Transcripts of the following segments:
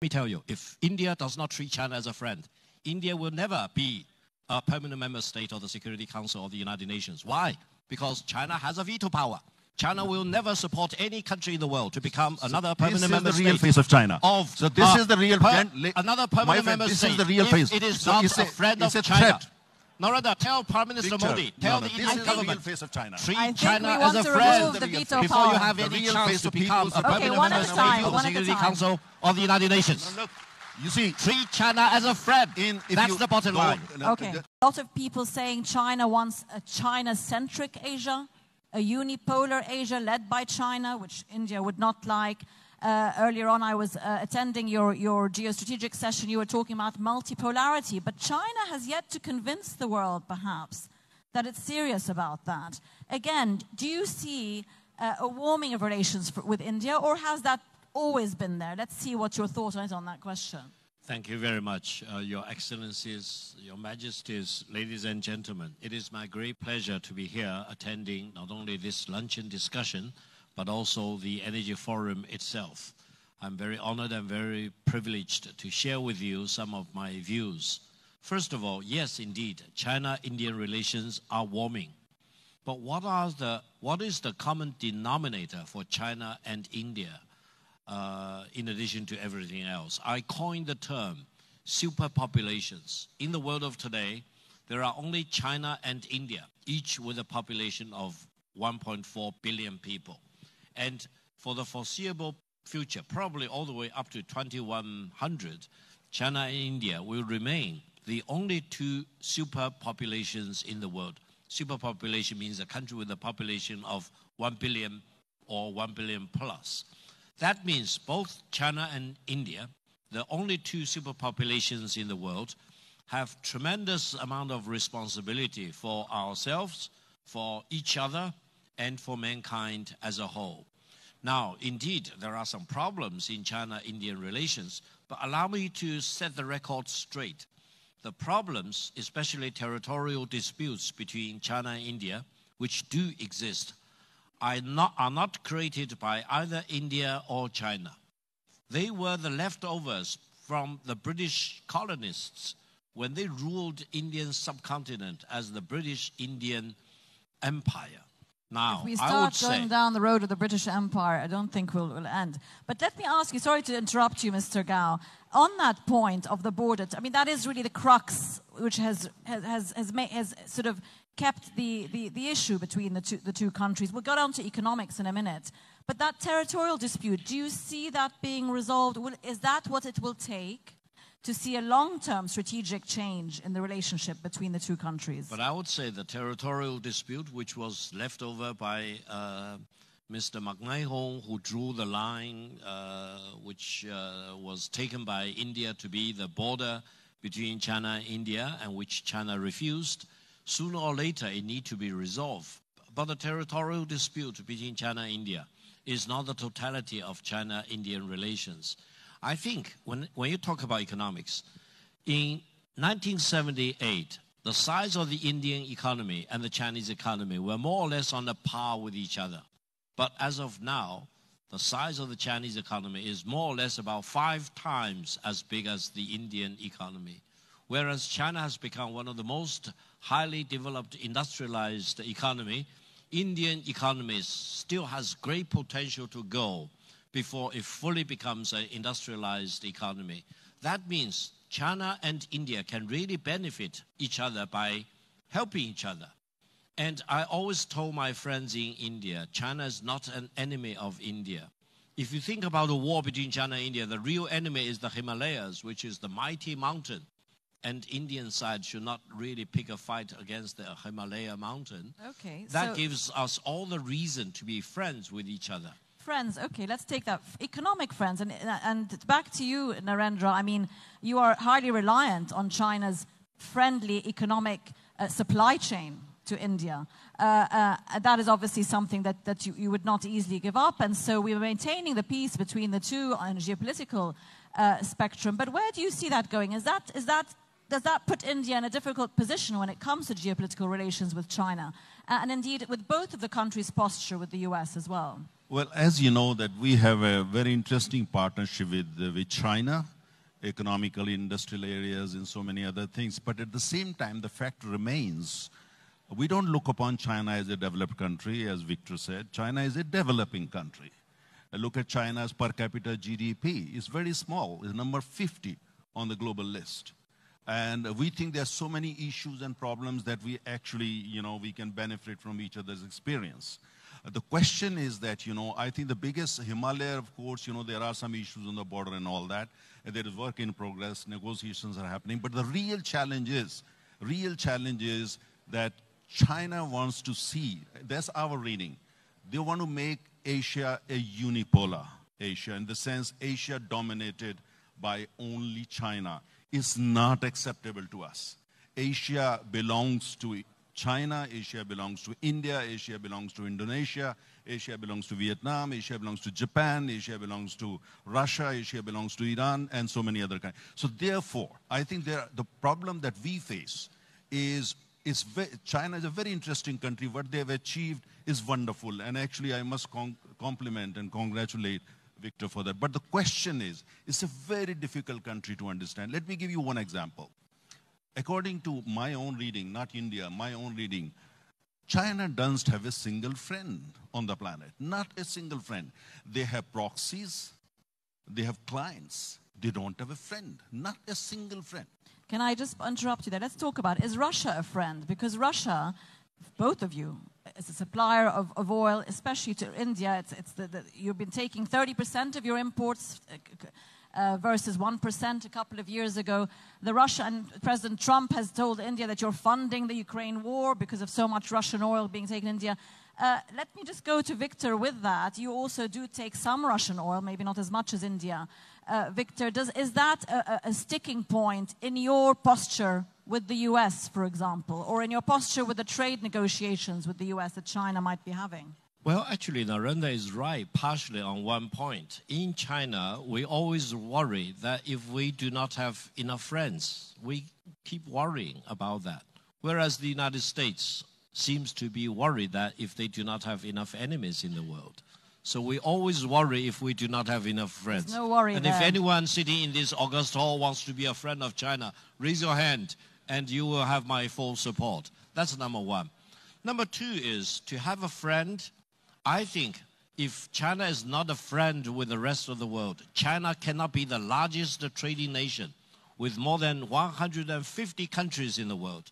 me tell you, if India does not treat China as a friend, India will never be a permanent member state of the Security Council of the United Nations. Why? Because China has a veto power. China will never support any country in the world to become another permanent member state. This is the real face of China. So this is the real friend. Another permanent member state. This is the real face. It is not a friend of China. Narendra, tell Prime Minister Modi, tell the Indian government, face of China. treat China as a friend before you have any chance to become a permanent member state of the Security Council of the United Nations. Look, you see, treat China as a friend. That's the bottom line. Okay. A lot of people saying China wants a China-centric Asia, a unipolar Asia led by China, which India would not like. Earlier on, I was attending your geostrategic session. You were talking about multipolarity, but China has yet to convince the world, perhaps, that it's serious about that. Again, do you see a warming of relations with India, or has that always been there? Let's see what your thought is on that question. Thank you very much, Your Excellencies, Your Majesties, ladies and gentlemen. It is my great pleasure to be here attending not only this luncheon discussion, but also the Energy Forum itself. I'm very honored and very privileged to share with you some of my views. First of all, yes, indeed, China-Indian relations are warming. But what is the common denominator for China and India, in addition to everything else? I coined the term superpopulations. In the world of today, there are only China and India, each with a population of 1.4 billion people. And for the foreseeable future, probably all the way up to 2100, China and India will remain the only two superpopulations in the world. Superpopulation means a country with a population of 1 billion or 1 billion plus. That means both China and India, the only two superpopulations in the world, have tremendous amount of responsibility for ourselves, for each other, and for mankind as a whole. Now, indeed, there are some problems in China-Indian relations, but allow me to set the record straight. The problems, especially territorial disputes between China and India, which do exist, are not created by either India or China. They were the leftovers from the British colonists when they ruled Indian subcontinent as the British Indian Empire. Now, if we start going down the road of the British Empire, I don't think we'll end. But let me ask you, sorry to interrupt you, Mr. Gao, on that point of the border, I mean, that is really the crux which has sort of kept the issue between the two countries. We'll go down to economics in a minute. But that territorial dispute, do you see that being resolved? Is that what it will take to see a long-term strategic change in the relationship between the two countries? But I would say the territorial dispute, which was left over by Mr. McMahon, who drew the line, which was taken by India to be the border between China and India, and which China refused, sooner or later it needs to be resolved. But the territorial dispute between China and India is not the totality of China-Indian relations. I think when you talk about economics, in 1978, the size of the Indian economy and the Chinese economy were more or less on a par with each other. But as of now, the size of the Chinese economy is more or less about 5 times as big as the Indian economy. Whereas China has become one of the most highly developed industrialized economy, Indian economy still has great potential to go before it fully becomes an industrialized economy. That means China and India can really benefit each other by helping each other. And I always told my friends in India, China is not an enemy of India. If you think about the war between China and India, the real enemy is the Himalayas, which is the mighty mountain. And Indian side should not really pick a fight against the Himalaya mountain. Okay. That gives us all the reason to be friends with each other. Friends, okay, let's take that. Economic friends. And back to you, Narendra. I mean, you are highly reliant on China's friendly economic supply chain to India. That is obviously something that you would not easily give up. And so we are maintaining the peace between the two on a geopolitical spectrum. But where do you see that going? Does that put India in a difficult position when it comes to geopolitical relations with China? And indeed, with both of the countries' posture with the US as well? Well, as you know, that we have a very interesting partnership with China, economically, industrial areas, and so many other things. But at the same time, the fact remains, we don't look upon China as a developed country, as Victor said. China is a developing country. Look at China's per capita GDP. It's very small. It's number 50 on the global list. And we think there are so many issues and problems that we actually, we can benefit from each other's experience. The question is that, I think the biggest Himalaya, of course, there are some issues on the border and all that. And there is work in progress, negotiations are happening. But the real challenge is that China wants to see, that's our reading, they want to make Asia a unipolar Asia, in the sense Asia dominated by only China is not acceptable to us. Asia belongs to China, Asia belongs to India, Asia belongs to Indonesia, Asia belongs to Vietnam, Asia belongs to Japan, Asia belongs to Russia, Asia belongs to Iran, and so many other countries. So therefore, I think the problem that we face is China is a very interesting country. What they have achieved is wonderful. And actually, I must compliment and congratulate Victor for that. But the question is, it's a very difficult country to understand. Let me give you one example. According to my own reading, not India, my own reading, China doesn't have a single friend on the planet. Not a single friend. They have proxies. They have clients. They don't have a friend. Not a single friend. Can I just interrupt you there? Let's talk about, is Russia a friend? Because Russia, both of you, is a supplier of oil, especially to India. You've been taking 30% of your imports versus 1% a couple of years ago. The Russian President Trump has told India that you're funding the Ukraine war because of so much Russian oil being taken in India. Let me just go to Victor with that. You also do take some Russian oil, maybe not as much as India. Victor, is that a sticking point in your posture with the US, for example, or in your posture with the trade negotiations with the US that China might be having? Well, actually, Narendra is right, partially on one point. In China, we always worry that if we do not have enough friends, we keep worrying about that. Whereas the United States seems to be worried that if they do not have enough enemies in the world. So we always worry if we do not have enough friends. There's no worry and there. If anyone sitting in this August hall wants to be a friend of China, raise your hand and you will have my full support. That's number one. Number two is to have a friend. I think if China is not a friend with the rest of the world, China cannot be the largest trading nation with more than 150 countries in the world.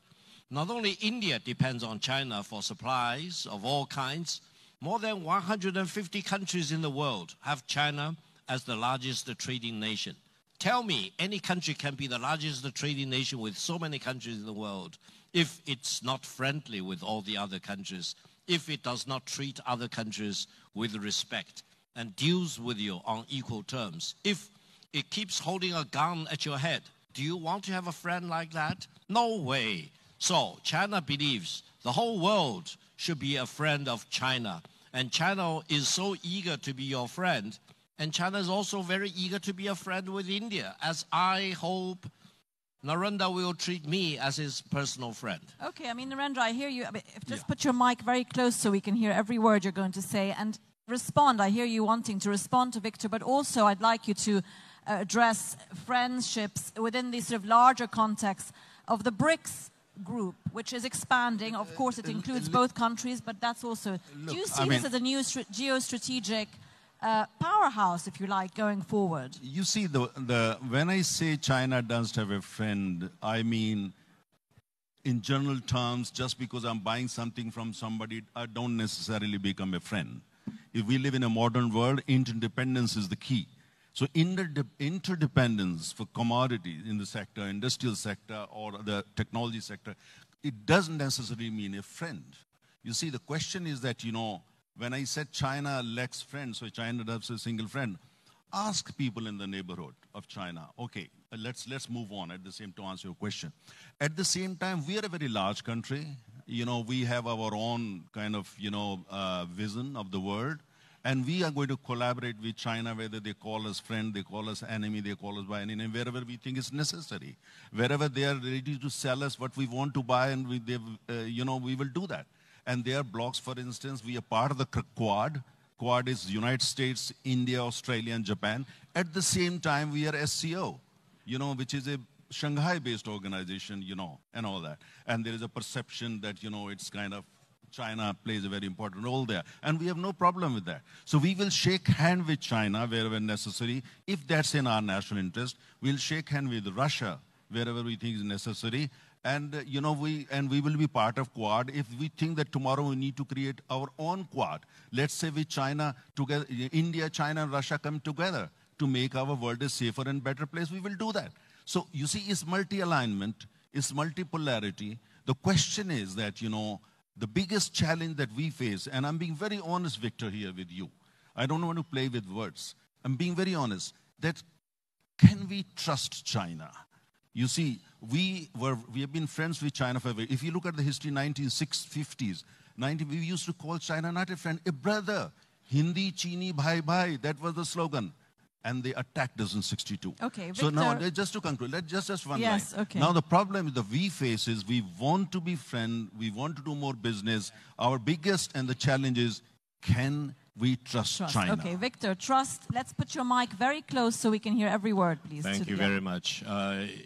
Not only India depends on China for supplies of all kinds, more than 150 countries in the world have China as the largest trading nation. Tell me, any country can be the largest trading nation with so many countries in the world if it's not friendly with all the other countries, if it does not treat other countries with respect and deals with you on equal terms, if it keeps holding a gun at your head. Do you want to have a friend like that? No way. So China believes the whole world should be a friend of China. And China is so eager to be your friend. And China is also very eager to be a friend with India, as I hope Narendra will treat me as his personal friend. Okay, I mean, Narendra, I hear you. Just put your mic very close so we can hear every word you're going to say. And respond. I hear you wanting to respond to Victor, but also I'd like you to address friendships within the sort of larger context of the BRICS group, which is expanding. Of course, it includes both countries, but that's also... do you see this as a new geostrategic powerhouse, if you like, going forward? You see, when I say China doesn't have a friend, I mean, in general terms, just because I'm buying something from somebody, I don't necessarily become a friend. If we live in a modern world, interdependence is the key. So interdependence for commodities in the sector, industrial sector, or the technology sector, it doesn't necessarily mean a friend. You see, the question is that, when I said China lacks friends, so China does a single friend, ask people in the neighborhood of China. Okay, let's move on at the same to answer your question. At the same time, we are a very large country. We have our own kind of, vision of the world. And we are going to collaborate with China, whether they call us friend, they call us enemy, they call us by any name, wherever we think is necessary. Wherever they are ready to sell us what we want to buy, and we will do that. And there are blocks, for instance, we are part of the Quad. Quad is United States, India, Australia, and Japan. At the same time, we are SCO, which is a Shanghai-based organization, and all that. And there is a perception that, it's kind of China plays a very important role there. And we have no problem with that. So we will shake hand with China wherever necessary. If that's in our national interest, we'll shake hand with Russia wherever we think is necessary. And, we will be part of Quad if we think that tomorrow we need to create our own Quad. Let's say with China together, India, China, and Russia come together to make our world a safer and better place. We will do that. So you see, it's multi-alignment, it's multipolarity. The question is that, the biggest challenge that we face, and I'm being very honest, Victor, here with you. I don't want to play with words. I'm being very honest, that can we trust China? You see, we have been friends with China forever. If you look at the history, 1950s, we used to call China not a friend, a brother. Hindi, Chini, bhai, bhai. That was the slogan. And they attacked us in 62. Okay, Victor. So now, just to conclude, just one line. Okay. Now the problem that we face is we want to be friends, we want to do more business. Our biggest and the challenge is, can we trust China? Okay, Victor, trust. Let's put your mic very close so we can hear every word, please. Thank you very much.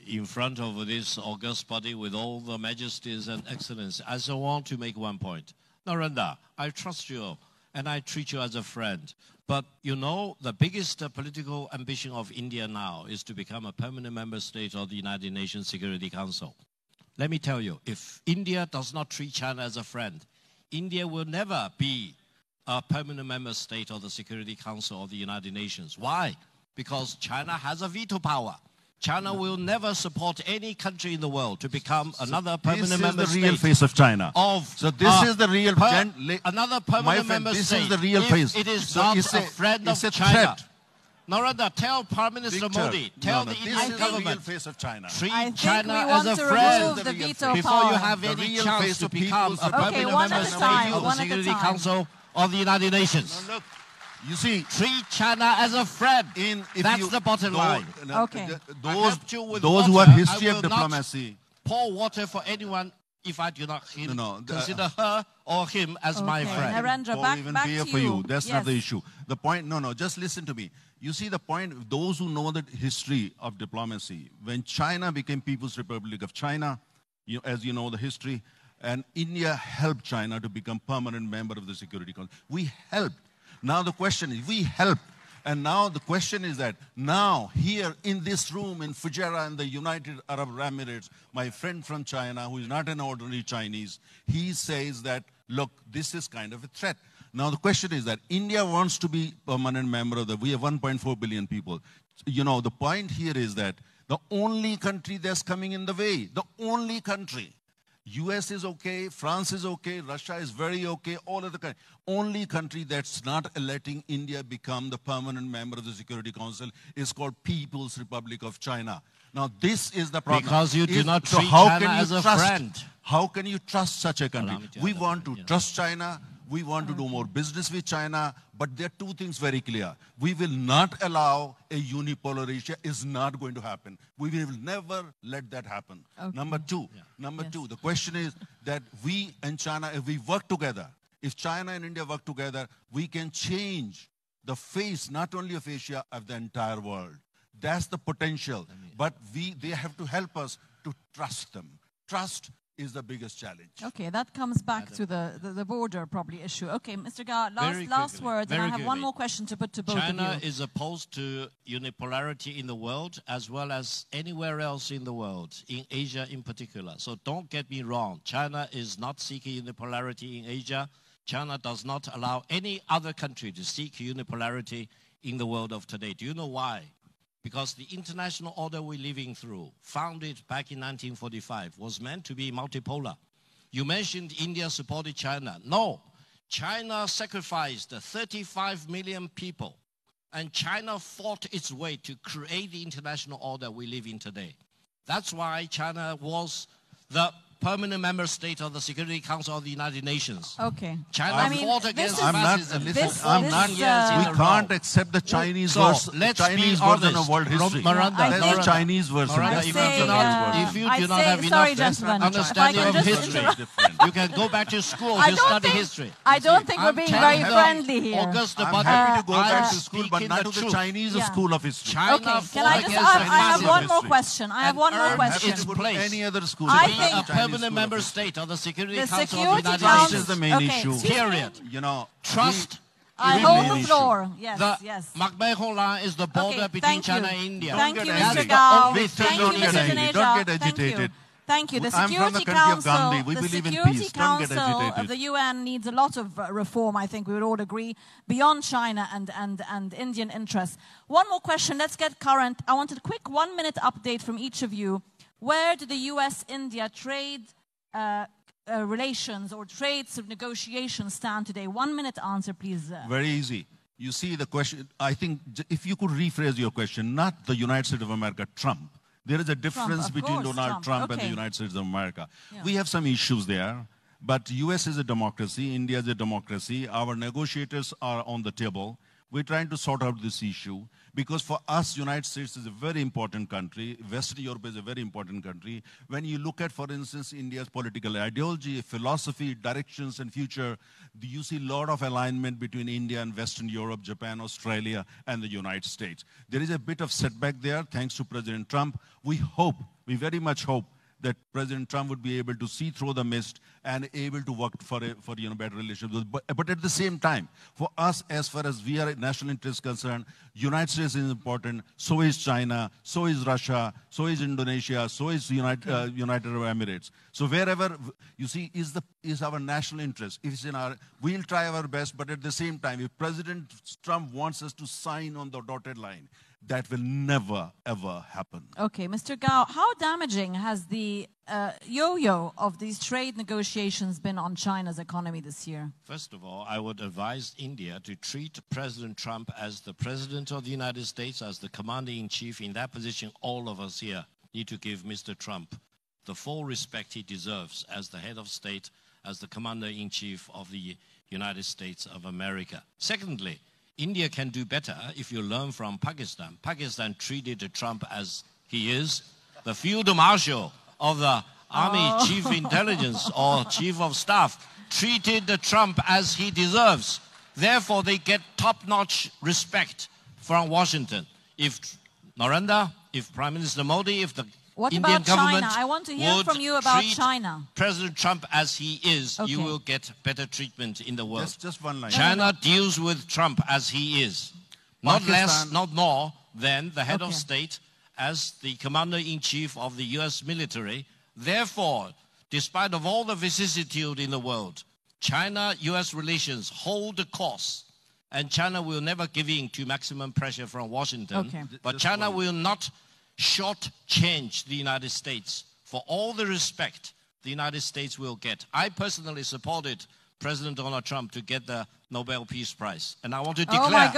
In front of this august body with all the majesties and excellence, I just want to make one point. Narendra, I trust you and I treat you as a friend. But the biggest political ambition of India now is to become a permanent member state of the United Nations Security Council. Let me tell you, if India does not treat China as a friend, India will never be a permanent member state of the Security Council of the United Nations. Why? Because China has a veto power. China will never support any country in the world to become another permanent member state. This is the real face of China. So this is the real another permanent member state. This is the real face. It is not a friend of China. Narendra, tell Prime Minister Modi, tell the Indian government, the real face of China. Treat China as a friend before you have any chance to become a permanent member state of the Security Council of the United Nations. Look, you see, treat China as a friend. That's the bottom line. Okay. Those who have history of diplomacy. Pour water for anyone if I do not consider her or him as my friend. Narendra, back to for you. That's not the issue. The point, just listen to me. You see the point, those who know the history of diplomacy, when China became People's Republic of China, as you know the history, and India helped China to become permanent member of the Security Council. We helped. Now the question is, we helped. And now the question is that now here in this room in Fujairah in the United Arab Emirates, my friend from China, who is not an ordinary Chinese, he says that, look, this is kind of a threat. Now the question is that India wants to be permanent member of we have 1.4 billion people. The point here is that the only country that's coming in the way, the only country, US is okay, France is okay, Russia is very okay, all of the countries. Only country that's not letting India become the permanent member of the Security Council is called People's Republic of China. Now this is the problem. Because you do not treat China as a friend. How can you trust such a country? We want to trust China. We want to do more business with China, but there are two things very clear. We will not allow a unipolar Asia. Is not going to happen. We will never let that happen. Okay. Number two, the question is that we and China, if we work together, if China and India work together, we can change the face not only of Asia, of the entire world. That's the potential. But they have to help us to trust them. Trust is the biggest challenge. Okay, that comes back to the border probably issue. Okay, Mr. Gar, last words, and I have one more question to put to both of you. China is opposed to unipolarity in the world as well as anywhere else in the world, in Asia in particular. So don't get me wrong. China is not seeking unipolarity in Asia. China does not allow any other country to seek unipolarity in the world of today. Do you know why? Because the international order we're living through, founded back in 1945, was meant to be multipolar. You mentioned India supported China. No, China sacrificed 35 million people, and China fought its way to create the international order we live in today. That's why China was the permanent member state of the Security Council of the United Nations. Okay. China fought against fascism. We can't accept the Chinese version of world history. That's the Chinese version. If you do not have enough understanding of history, you can go back to school to study history. I don't think we're being very friendly here. I'm happy to go back to school, but not to the Chinese school of history. Okay, can I just I have one more question. I have one more question. Any other school. I think a permanent member state of the Security Council of the United States is the main issue. Period. You know, trust. I hold the floor. Yes, yes. Makbaihong line is the border between China and India. Thank you, Mr. Gao. Thank you, Mr. Taneja. Don't get agitated. Thank you. The Security Council of the UN needs a lot of reform, I think we would all agree, beyond China and Indian interests. One more question. Let's get current. I wanted a quick 1-minute update from each of you. Where do the US-India trade relations or trade negotiations stand today? 1-minute answer, please. Very easy. You see the question, I think if you could rephrase your question, not the United States of America, Trump. There is a difference between Donald Trump and the United States of America. Yeah. We have some issues there, but US is a democracy, India is a democracy. Our negotiators are on the table. We're trying to sort out this issue because for us, United States is a very important country. Western Europe is a very important country. When you look at, for instance, India's political ideology, philosophy, directions, and future, you see a lot of alignment between India and Western Europe, Japan, Australia, and the United States. There is a bit of setback there, thanks to President Trump. We very much hope that President Trump would be able to see through the mist and able to work for better relations. But at the same time, for us, as far as we are national interest concerned, United States is important, so is China, so is Russia, so is Indonesia, so is United Arab Emirates. So wherever, you see, is our national interest. If it's in we'll try our best, but at the same time, if President Trump wants us to sign on the dotted line, that will never, ever happen. Okay, Mr. Gao, how damaging has the yo-yo of these trade negotiations been on China's economy this year? First of all, I would advise India to treat President Trump as the President of the United States, as the Commander-in-Chief. In that position, all of us here need to give Mr. Trump the full respect he deserves as the head of state, as the Commander-in-Chief of the United States of America. Secondly, India can do better if you learn from Pakistan. Pakistan treated Trump as he is, the field marshal of the army, chief intelligence or chief of staff, treated Trump as he deserves. Therefore, they get top-notch respect from Washington. If Narendra, if Prime Minister Modi, if the Indian government I want to hear from you about China. President Trump as he is, you will get better treatment in the world. Just one line. China deals with Trump as he is. Not less, not more than the head of state as the commander-in-chief of the US military. Therefore, despite of all the vicissitude in the world, China-US relations hold the course. And China will never give in to maximum pressure from Washington. But China will not short-change the United States for all the respect the United States will get. I personally supported President Donald Trump to get the Nobel Peace Prize. And I want to declare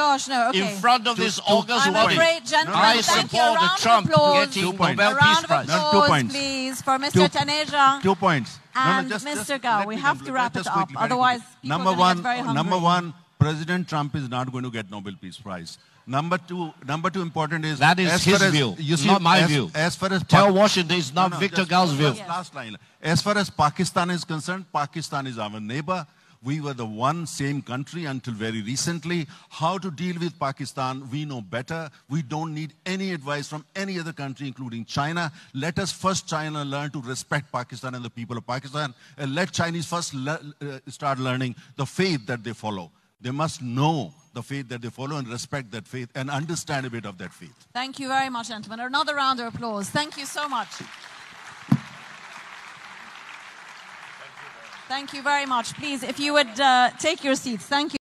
in front of this August body, I support Trump getting Nobel Peace Prize. A round of applause, please, for Mr. Taneja. 2 points. And Mr. Gao, we have to wrap it up. Otherwise, people are going to get very hungry. Number one, President Trump is not going to get Nobel Peace Prize. Number two important is... That is his view, not my view. As far as tell Washington it's not Victor Gao's view. Last line. As far as Pakistan is concerned, Pakistan is our neighbor. We were the same country until very recently. How to deal with Pakistan, we know better. We don't need any advice from any other country, including China. Let us first, China, learn to respect Pakistan and the people of Pakistan. And let Chinese first start learning the faith that they follow. They must know the faith that they follow and respect that faith and understand a bit of that faith. Thank you very much, gentlemen. Another round of applause. Thank you so much. Thank you very much. Please, if you would take your seats. Thank you.